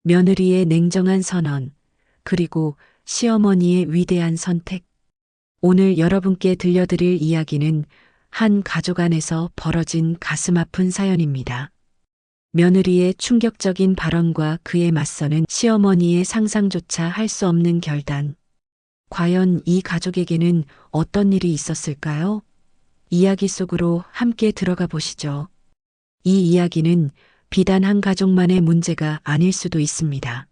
며느리의 냉정한 선언, 그리고 시어머니의 위대한 선택. 오늘 여러분께 들려드릴 이야기는 한 가족 안에서 벌어진 가슴 아픈 사연입니다. 며느리의 충격적인 발언과 그에 맞서는 시어머니의 상상조차 할 수 없는 결단. 과연 이 가족에게는 어떤 일이 있었을까요? 이야기 속으로 함께 들어가 보시죠. 이 이야기는 비단 한 가족만의 문제가 아닐 수도 있습니다.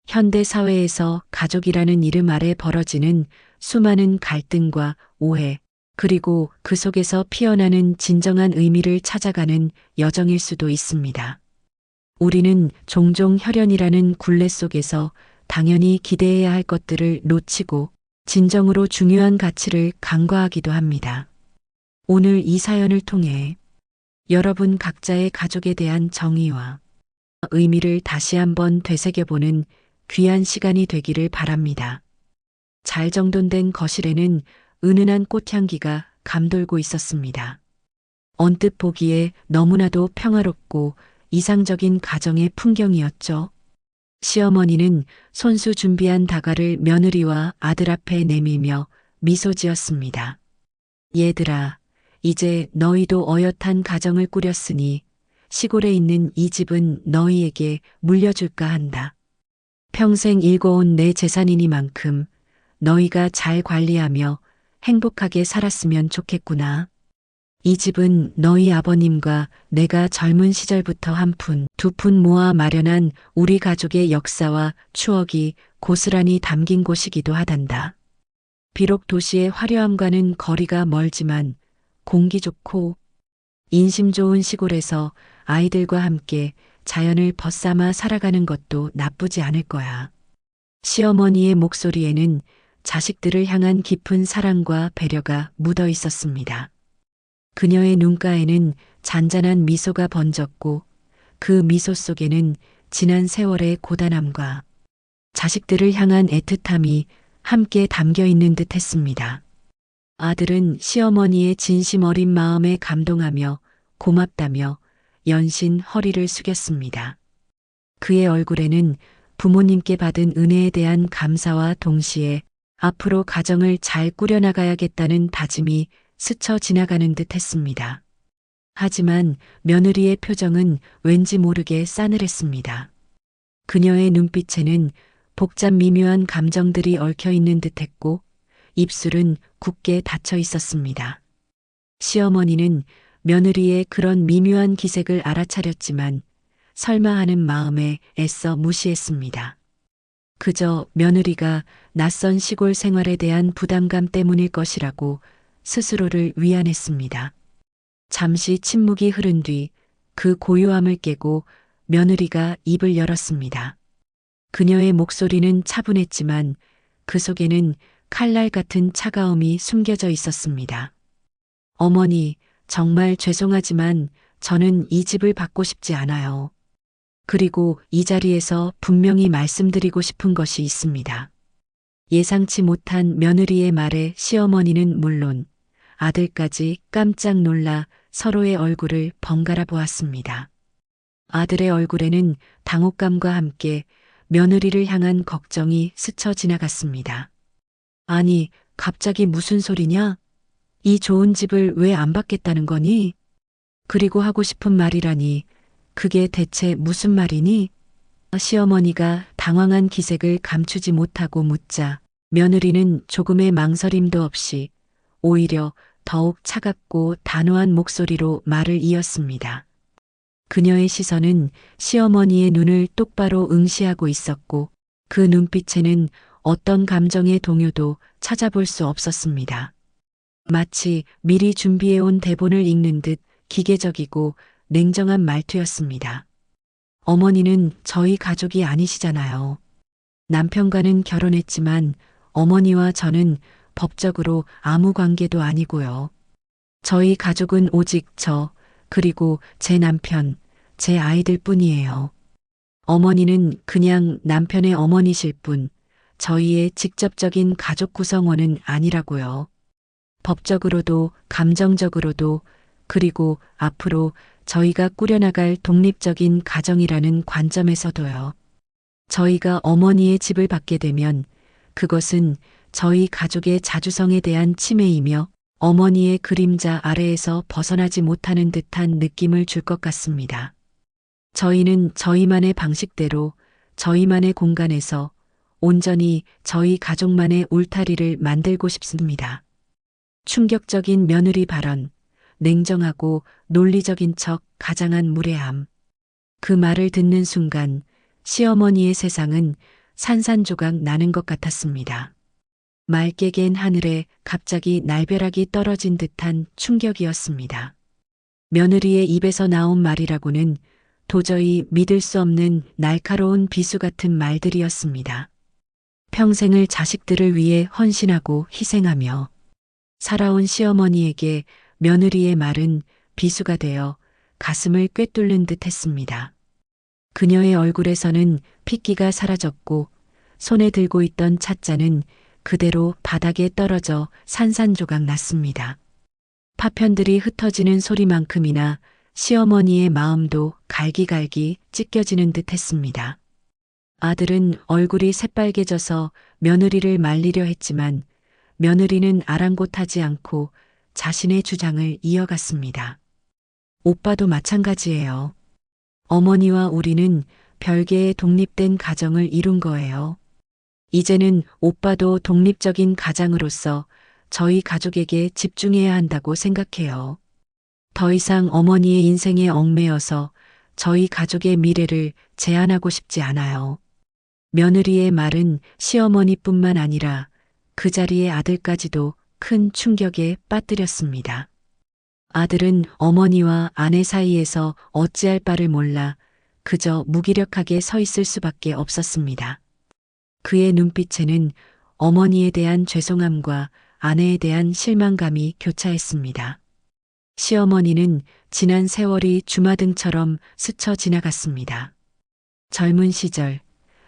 현대 사회에서 가족이라는 이름 아래 벌어지는 수많은 갈등과 오해, 그리고 그 속에서 피어나는 진정한 의미를 찾아가는 여정일 수도 있습니다. 우리는 종종 혈연이라는 굴레 속에서 당연히 기대해야 할 것들을 놓치고 진정으로 중요한 가치를 간과하기도 합니다. 오늘 이 사연을 통해 여러분 각자의 가족에 대한 정의와 의미를 다시 한번 되새겨보는 귀한 시간이 되기를 바랍니다. 잘 정돈된 거실에는 은은한 꽃향기가 감돌고 있었습니다. 언뜻 보기에 너무나도 평화롭고 이상적인 가정의 풍경이었죠. 시어머니는 손수 준비한 다가를 며느리와 아들 앞에 내밀며 미소 지었습니다. 얘들아, 이제 너희도 어엿한 가정을 꾸렸으니 시골에 있는 이 집은 너희에게 물려줄까 한다. 평생 일궈온 내 재산이니만큼 너희가 잘 관리하며 행복하게 살았으면 좋겠구나. 이 집은 너희 아버님과 내가 젊은 시절부터 한 푼, 두 푼 모아 마련한 우리 가족의 역사와 추억이 고스란히 담긴 곳이기도 하단다. 비록 도시의 화려함과는 거리가 멀지만 공기 좋고 인심 좋은 시골에서 아이들과 함께 자연을 벗삼아 살아가는 것도 나쁘지 않을 거야. 시어머니의 목소리에는 자식들을 향한 깊은 사랑과 배려가 묻어 있었습니다. 그녀의 눈가에는 잔잔한 미소가 번졌고 그 미소 속에는 지난 세월의 고단함과 자식들을 향한 애틋함이 함께 담겨 있는 듯 했습니다. 아들은 시어머니의 진심 어린 마음에 감동하며 고맙다며 연신 허리를 숙였습니다. 그의 얼굴에는 부모님께 받은 은혜에 대한 감사와 동시에 앞으로 가정을 잘 꾸려나가야겠다는 다짐이 스쳐 지나가는 듯 했습니다. 하지만 며느리의 표정은 왠지 모르게 싸늘했습니다. 그녀의 눈빛에는 복잡 미묘한 감정들이 얽혀 있는 듯 했고 입술은 굳게 닫혀 있었습니다. 시어머니는 며느리의 그런 미묘한 기색을 알아차렸지만 설마 하는 마음에 애써 무시했습니다. 그저 며느리가 낯선 시골 생활에 대한 부담감 때문일 것이라고 스스로를 위안했습니다. 잠시 침묵이 흐른 뒤 그 고요함을 깨고 며느리가 입을 열었습니다. 그녀의 목소리는 차분했지만 그 속에는 칼날 같은 차가움이 숨겨져 있었습니다. 어머니, 정말 죄송하지만 저는 이 집을 받고 싶지 않아요. 그리고 이 자리에서 분명히 말씀드리고 싶은 것이 있습니다. 예상치 못한 며느리의 말에 시어머니는 물론 아들까지 깜짝 놀라 서로의 얼굴을 번갈아 보았습니다. 아들의 얼굴에는 당혹감과 함께 며느리를 향한 걱정이 스쳐 지나갔습니다. 아니, 갑자기 무슨 소리냐? 이 좋은 집을 왜 안 받겠다는 거니? 그리고 하고 싶은 말이라니, 그게 대체 무슨 말이니? 시어머니가 당황한 기색을 감추지 못하고 묻자 며느리는 조금의 망설임도 없이 오히려 더욱 차갑고 단호한 목소리로 말을 이었습니다. 그녀의 시선은 시어머니의 눈을 똑바로 응시하고 있었고 그 눈빛에는 어떤 감정의 동요도 찾아볼 수 없었습니다. 마치 미리 준비해온 대본을 읽는 듯 기계적이고 냉정한 말투였습니다. 어머니는 저희 가족이 아니시잖아요. 남편과는 결혼했지만 어머니와 저는 법적으로 아무 관계도 아니고요. 저희 가족은 오직 저, 그리고 제 남편, 제 아이들 뿐이에요. 어머니는 그냥 남편의 어머니실 뿐, 저희의 직접적인 가족 구성원은 아니라고요. 법적으로도 감정적으로도 그리고 앞으로 저희가 꾸려나갈 독립적인 가정이라는 관점에서도요. 저희가 어머니의 집을 받게 되면 그것은 저희 가족의 자주성에 대한 침해이며 어머니의 그림자 아래에서 벗어나지 못하는 듯한 느낌을 줄 것 같습니다. 저희는 저희만의 방식대로 저희만의 공간에서 온전히 저희 가족만의 울타리를 만들고 싶습니다. 충격적인 며느리 발언, 냉정하고 논리적인 척 가장한 무례함. 그 말을 듣는 순간 시어머니의 세상은 산산조각 나는 것 같았습니다. 맑게 갠 하늘에 갑자기 날벼락이 떨어진 듯한 충격이었습니다. 며느리의 입에서 나온 말이라고는 도저히 믿을 수 없는 날카로운 비수 같은 말들이었습니다. 평생을 자식들을 위해 헌신하고 희생하며 살아온 시어머니에게 며느리의 말은 비수가 되어 가슴을 꿰뚫는 듯 했습니다. 그녀의 얼굴에서는 핏기가 사라졌고 손에 들고 있던 찻잔은 그대로 바닥에 떨어져 산산조각 났습니다. 파편들이 흩어지는 소리만큼이나 시어머니의 마음도 갈기갈기 찢겨지는 듯 했습니다. 아들은 얼굴이 새빨개져서 며느리를 말리려 했지만 며느리는 아랑곳하지 않고 자신의 주장을 이어갔습니다. 오빠도 마찬가지예요. 어머니와 우리는 별개의 독립된 가정을 이룬 거예요. 이제는 오빠도 독립적인 가장으로서 저희 가족에게 집중해야 한다고 생각해요. 더 이상 어머니의 인생에 얽매여서 저희 가족의 미래를 제한하고 싶지 않아요. 며느리의 말은 시어머니뿐만 아니라 그 자리의 아들까지도 큰 충격에 빠뜨렸습니다. 아들은 어머니와 아내 사이에서 어찌할 바를 몰라 그저 무기력하게 서 있을 수밖에 없었습니다. 그의 눈빛에는 어머니에 대한 죄송함과 아내에 대한 실망감이 교차했습니다. 시어머니는 지난 세월이 주마등처럼 스쳐 지나갔습니다. 젊은 시절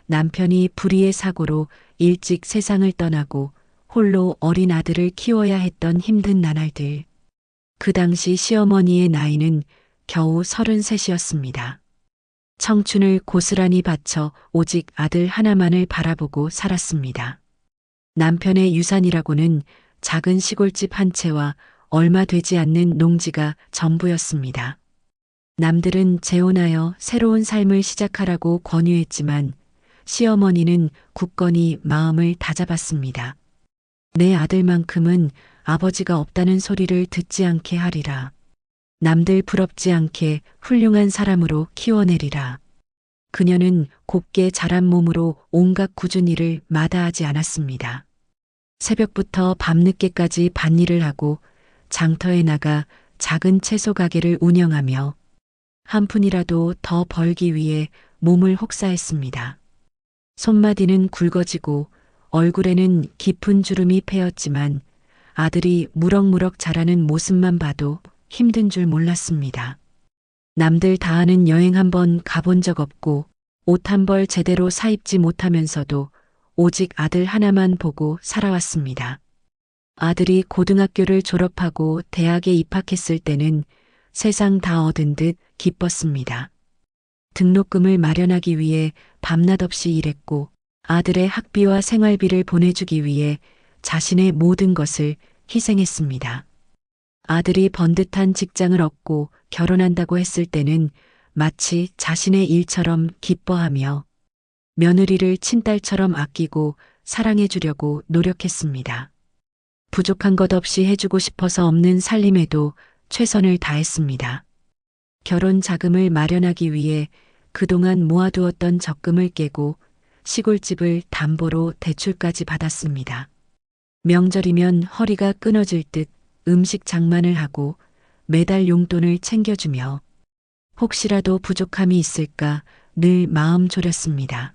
남편이 불의의 사고로 일찍 세상을 떠나고 홀로 어린 아들을 키워야 했던 힘든 나날들. 그 당시 시어머니의 나이는 겨우 33이었습니다. 청춘을 고스란히 바쳐 오직 아들 하나만을 바라보고 살았습니다. 남편의 유산이라고는 작은 시골집 한 채와 얼마 되지 않는 농지가 전부였습니다. 남들은 재혼하여 새로운 삶을 시작하라고 권유했지만 시어머니는 굳건히 마음을 다잡았습니다. 내 아들만큼은 아버지가 없다는 소리를 듣지 않게 하리라. 남들 부럽지 않게 훌륭한 사람으로 키워내리라. 그녀는 곱게 자란 몸으로 온갖 굳은 일을 마다하지 않았습니다. 새벽부터 밤늦게까지 밭일을 하고 장터에 나가 작은 채소 가게를 운영하며 한 푼이라도 더 벌기 위해 몸을 혹사했습니다. 손마디는 굵어지고 얼굴에는 깊은 주름이 패였지만 아들이 무럭무럭 자라는 모습만 봐도 힘든 줄 몰랐습니다. 남들 다 하는 여행 한번 가본 적 없고 옷 한 벌 제대로 사입지 못하면서도 오직 아들 하나만 보고 살아왔습니다. 아들이 고등학교를 졸업하고 대학에 입학했을 때는 세상 다 얻은 듯 기뻤습니다. 등록금을 마련하기 위해 밤낮 없이 일했고 아들의 학비와 생활비를 보내주기 위해 자신의 모든 것을 희생했습니다. 아들이 번듯한 직장을 얻고 결혼한다고 했을 때는 마치 자신의 일처럼 기뻐하며 며느리를 친딸처럼 아끼고 사랑해 주려고 노력했습니다. 부족한 것 없이 해주고 싶어서 없는 살림에도 최선을 다했습니다. 결혼 자금을 마련하기 위해 그동안 모아두었던 적금을 깨고 시골집을 담보로 대출까지 받았습니다. 명절이면 허리가 끊어질 듯 음식 장만을 하고 매달 용돈을 챙겨주며 혹시라도 부족함이 있을까 늘 마음 졸였습니다.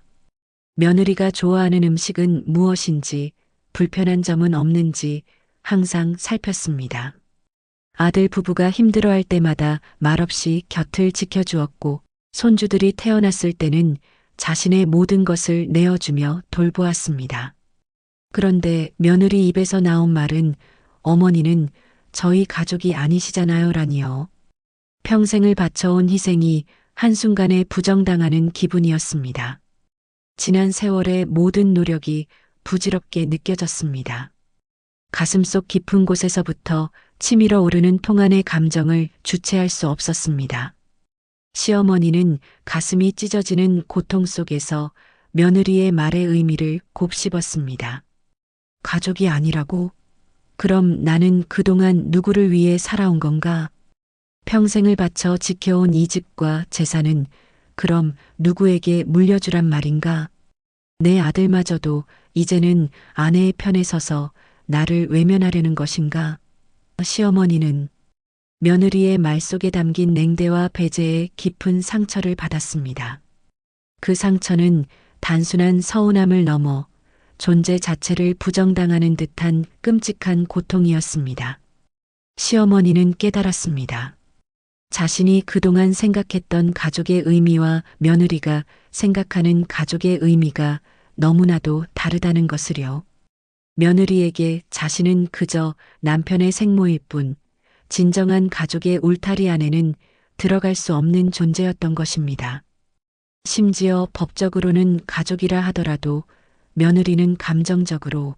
며느리가 좋아하는 음식은 무엇인지 불편한 점은 없는지 항상 살폈습니다. 아들 부부가 힘들어할 때마다 말없이 곁을 지켜주었고 손주들이 태어났을 때는 자신의 모든 것을 내어주며 돌보았습니다. 그런데 며느리 입에서 나온 말은 어머니는 저희 가족이 아니시잖아요 라니요. 평생을 바쳐온 희생이 한순간에 부정당하는 기분이었습니다. 지난 세월의 모든 노력이 부질없게 느껴졌습니다. 가슴속 깊은 곳에서부터 치밀어 오르는 통한의 감정을 주체할 수 없었습니다. 시어머니는 가슴이 찢어지는 고통 속에서 며느리의 말의 의미를 곱씹었습니다. 가족이 아니라고? 그럼 나는 그동안 누구를 위해 살아온 건가? 평생을 바쳐 지켜온 이 집과 재산은 그럼 누구에게 물려주란 말인가? 내 아들마저도 이제는 아내의 편에 서서 나를 외면하려는 것인가? 시어머니는 며느리의 말 속에 담긴 냉대와 배제의 깊은 상처를 받았습니다. 그 상처는 단순한 서운함을 넘어 존재 자체를 부정당하는 듯한 끔찍한 고통이었습니다. 시어머니는 깨달았습니다. 자신이 그동안 생각했던 가족의 의미와 며느리가 생각하는 가족의 의미가 너무나도 다르다는 것을요. 며느리에게 자신은 그저 남편의 생모일 뿐, 진정한 가족의 울타리 안에는 들어갈 수 없는 존재였던 것입니다. 심지어 법적으로는 가족이라 하더라도 며느리는 감정적으로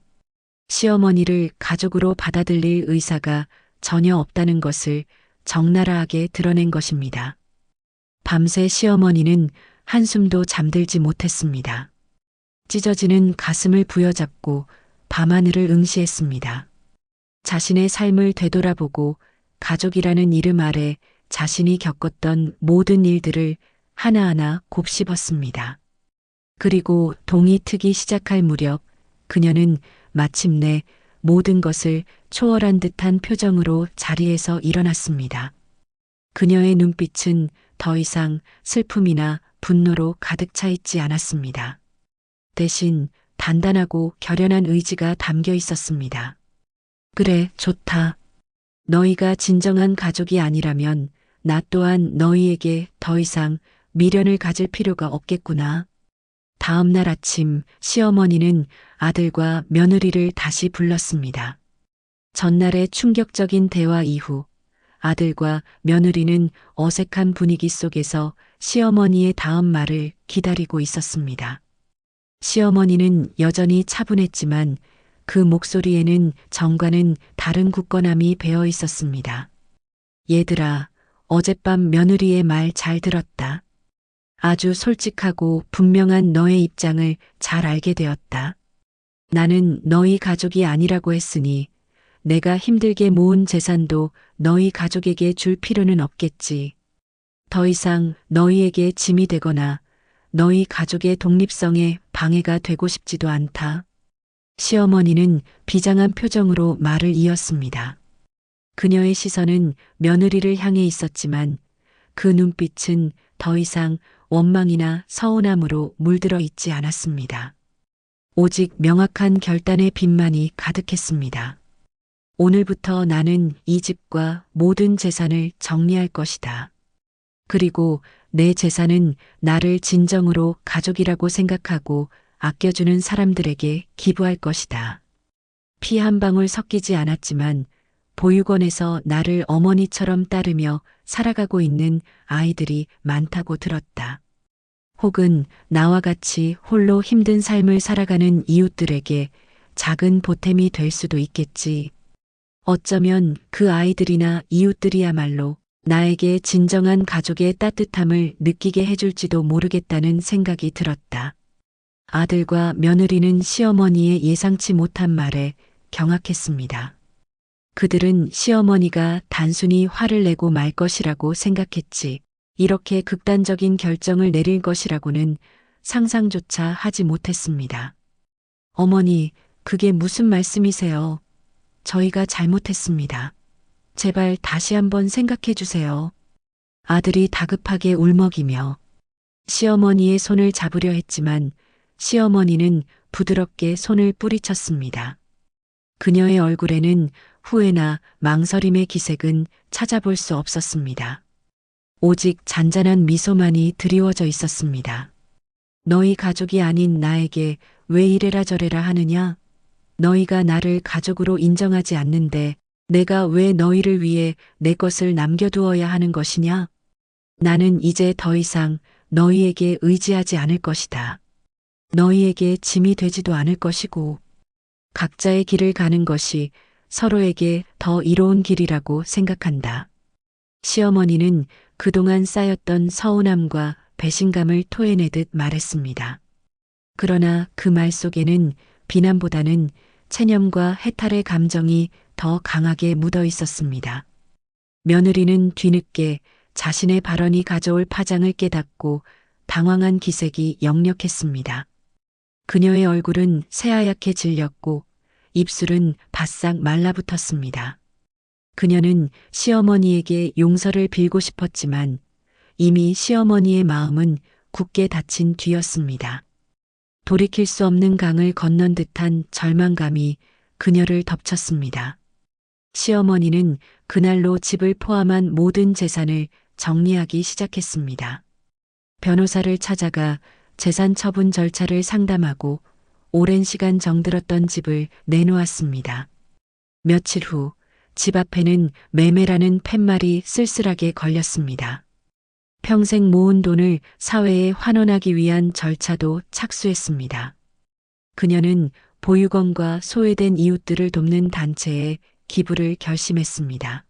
시어머니를 가족으로 받아들일 의사가 전혀 없다는 것을 적나라하게 드러낸 것입니다. 밤새 시어머니는 한숨도 잠들지 못했습니다. 찢어지는 가슴을 부여잡고 밤하늘을 응시했습니다. 자신의 삶을 되돌아보고 가족이라는 이름 아래 자신이 겪었던 모든 일들을 하나하나 곱씹었습니다. 그리고 동이 트기 시작할 무렵 그녀는 마침내 모든 것을 초월한 듯한 표정으로 자리에서 일어났습니다. 그녀의 눈빛은 더 이상 슬픔이나 분노로 가득 차 있지 않았습니다. 대신 단단하고 결연한 의지가 담겨 있었습니다. 그래, 좋다. 너희가 진정한 가족이 아니라면 나 또한 너희에게 더 이상 미련을 가질 필요가 없겠구나. 다음 날 아침 시어머니는 아들과 며느리를 다시 불렀습니다. 전날의 충격적인 대화 이후 아들과 며느리는 어색한 분위기 속에서 시어머니의 다음 말을 기다리고 있었습니다. 시어머니는 여전히 차분했지만 그 목소리에는 정과는 다른 굳건함이 배어 있었습니다. 얘들아, 어젯밤 며느리의 말 잘 들었다. 아주 솔직하고 분명한 너의 입장을 잘 알게 되었다. 나는 너희 가족이 아니라고 했으니 내가 힘들게 모은 재산도 너희 가족에게 줄 필요는 없겠지. 더 이상 너희에게 짐이 되거나 너희 가족의 독립성에 방해가 되고 싶지도 않다. 시어머니는 비장한 표정으로 말을 이었습니다. 그녀의 시선은 며느리를 향해 있었지만 그 눈빛은 더 이상 원망이나 서운함으로 물들어 있지 않았습니다. 오직 명확한 결단의 빛만이 가득했습니다. 오늘부터 나는 이 집과 모든 재산을 정리할 것이다. 그리고 내 재산은 나를 진정으로 가족이라고 생각하고 아껴주는 사람들에게 기부할 것이다. 피 한 방울 섞이지 않았지만 보육원에서 나를 어머니처럼 따르며 살아가고 있는 아이들이 많다고 들었다. 혹은 나와 같이 홀로 힘든 삶을 살아가는 이웃들에게 작은 보탬이 될 수도 있겠지. 어쩌면 그 아이들이나 이웃들이야말로 나에게 진정한 가족의 따뜻함을 느끼게 해줄지도 모르겠다는 생각이 들었다. 아들과 며느리는 시어머니의 예상치 못한 말에 경악했습니다. 그들은 시어머니가 단순히 화를 내고 말 것이라고 생각했지, 이렇게 극단적인 결정을 내릴 것이라고는 상상조차 하지 못했습니다. 어머니, 그게 무슨 말씀이세요? 저희가 잘못했습니다. 제발 다시 한번 생각해 주세요. 아들이 다급하게 울먹이며 시어머니의 손을 잡으려 했지만 시어머니는 부드럽게 손을 뿌리쳤습니다. 그녀의 얼굴에는 후회나 망설임의 기색은 찾아볼 수 없었습니다. 오직 잔잔한 미소만이 드리워져 있었습니다. 너희 가족이 아닌 나에게 왜 이래라 저래라 하느냐? 너희가 나를 가족으로 인정하지 않는데 내가 왜 너희를 위해 내 것을 남겨두어야 하는 것이냐? 나는 이제 더 이상 너희에게 의지하지 않을 것이다. 너희에게 짐이 되지도 않을 것이고 각자의 길을 가는 것이 서로에게 더 이로운 길이라고 생각한다. 시어머니는 그동안 쌓였던 서운함과 배신감을 토해내듯 말했습니다. 그러나 그 말 속에는 비난보다는 체념과 해탈의 감정이 더 강하게 묻어 있었습니다. 며느리는 뒤늦게 자신의 발언이 가져올 파장을 깨닫고 당황한 기색이 역력했습니다. 그녀의 얼굴은 새하얗게 질렸고 입술은 바싹 말라붙었습니다. 그녀는 시어머니에게 용서를 빌고 싶었지만 이미 시어머니의 마음은 굳게 닫힌 뒤였습니다. 돌이킬 수 없는 강을 건넌 듯한 절망감이 그녀를 덮쳤습니다. 시어머니는 그날로 집을 포함한 모든 재산을 정리하기 시작했습니다. 변호사를 찾아가 재산 처분 절차를 상담하고 오랜 시간 정들었던 집을 내놓았습니다. 며칠 후 집 앞에는 매매라는 팻말이 쓸쓸하게 걸렸습니다. 평생 모은 돈을 사회에 환원하기 위한 절차도 착수했습니다. 그녀는 보육원과 소외된 이웃들을 돕는 단체에 기부를 결심했습니다.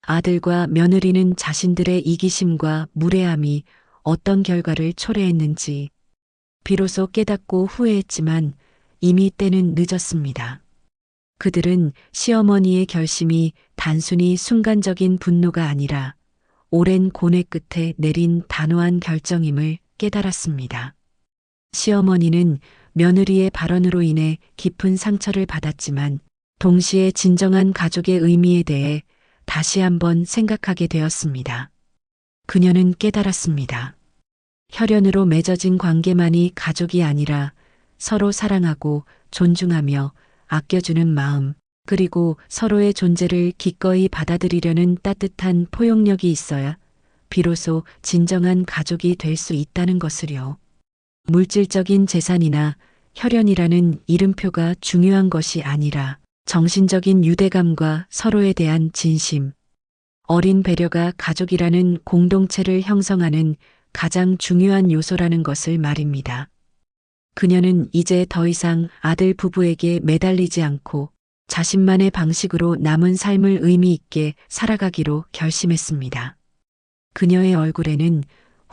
아들과 며느리는 자신들의 이기심과 무례함이 어떤 결과를 초래했는지 비로소 깨닫고 후회했지만 이미 때는 늦었습니다. 그들은 시어머니의 결심이 단순히 순간적인 분노가 아니라 오랜 고뇌 끝에 내린 단호한 결정임을 깨달았습니다. 시어머니는 며느리의 발언으로 인해 깊은 상처를 받았지만 동시에 진정한 가족의 의미에 대해 다시 한번 생각하게 되었습니다. 그녀는 깨달았습니다. 혈연으로 맺어진 관계만이 가족이 아니라 서로 사랑하고 존중하며 아껴주는 마음, 그리고 서로의 존재를 기꺼이 받아들이려는 따뜻한 포용력이 있어야 비로소 진정한 가족이 될 수 있다는 것을요. 물질적인 재산이나 혈연이라는 이름표가 중요한 것이 아니라 정신적인 유대감과 서로에 대한 진심, 어린 배려가 가족이라는 공동체를 형성하는 가장 중요한 요소라는 것을 말입니다. 그녀는 이제 더 이상 아들 부부에게 매달리지 않고 자신만의 방식으로 남은 삶을 의미 있게 살아가기로 결심했습니다. 그녀의 얼굴에는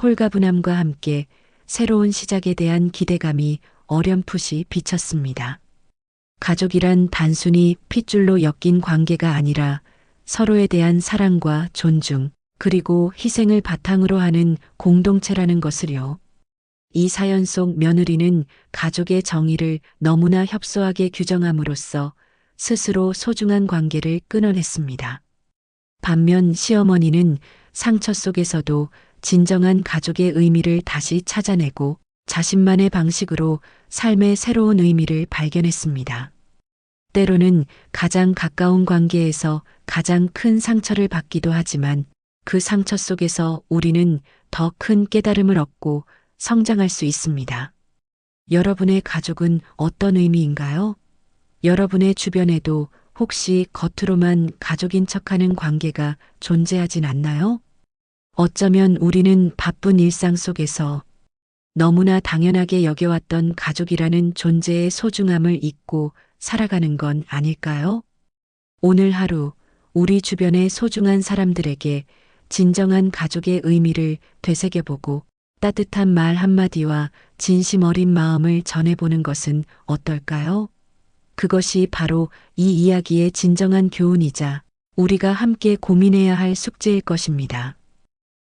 홀가분함과 함께 새로운 시작에 대한 기대감이 어렴풋이 비쳤습니다. 가족이란 단순히 핏줄로 엮인 관계가 아니라 서로에 대한 사랑과 존중, 그리고 희생을 바탕으로 하는 공동체라는 것을요. 이 사연 속 며느리는 가족의 정의를 너무나 협소하게 규정함으로써 스스로 소중한 관계를 끊어냈습니다. 반면 시어머니는 상처 속에서도 진정한 가족의 의미를 다시 찾아내고 자신만의 방식으로 삶의 새로운 의미를 발견했습니다. 때로는 가장 가까운 관계에서 가장 큰 상처를 받기도 하지만 그 상처 속에서 우리는 더 큰 깨달음을 얻고 성장할 수 있습니다. 여러분의 가족은 어떤 의미인가요? 여러분의 주변에도 혹시 겉으로만 가족인 척하는 관계가 존재하진 않나요? 어쩌면 우리는 바쁜 일상 속에서 너무나 당연하게 여겨왔던 가족이라는 존재의 소중함을 잊고 살아가는 건 아닐까요? 오늘 하루 우리 주변의 소중한 사람들에게 진정한 가족의 의미를 되새겨보고 따뜻한 말 한마디와 진심 어린 마음을 전해보는 것은 어떨까요? 그것이 바로 이 이야기의 진정한 교훈이자 우리가 함께 고민해야 할 숙제일 것입니다.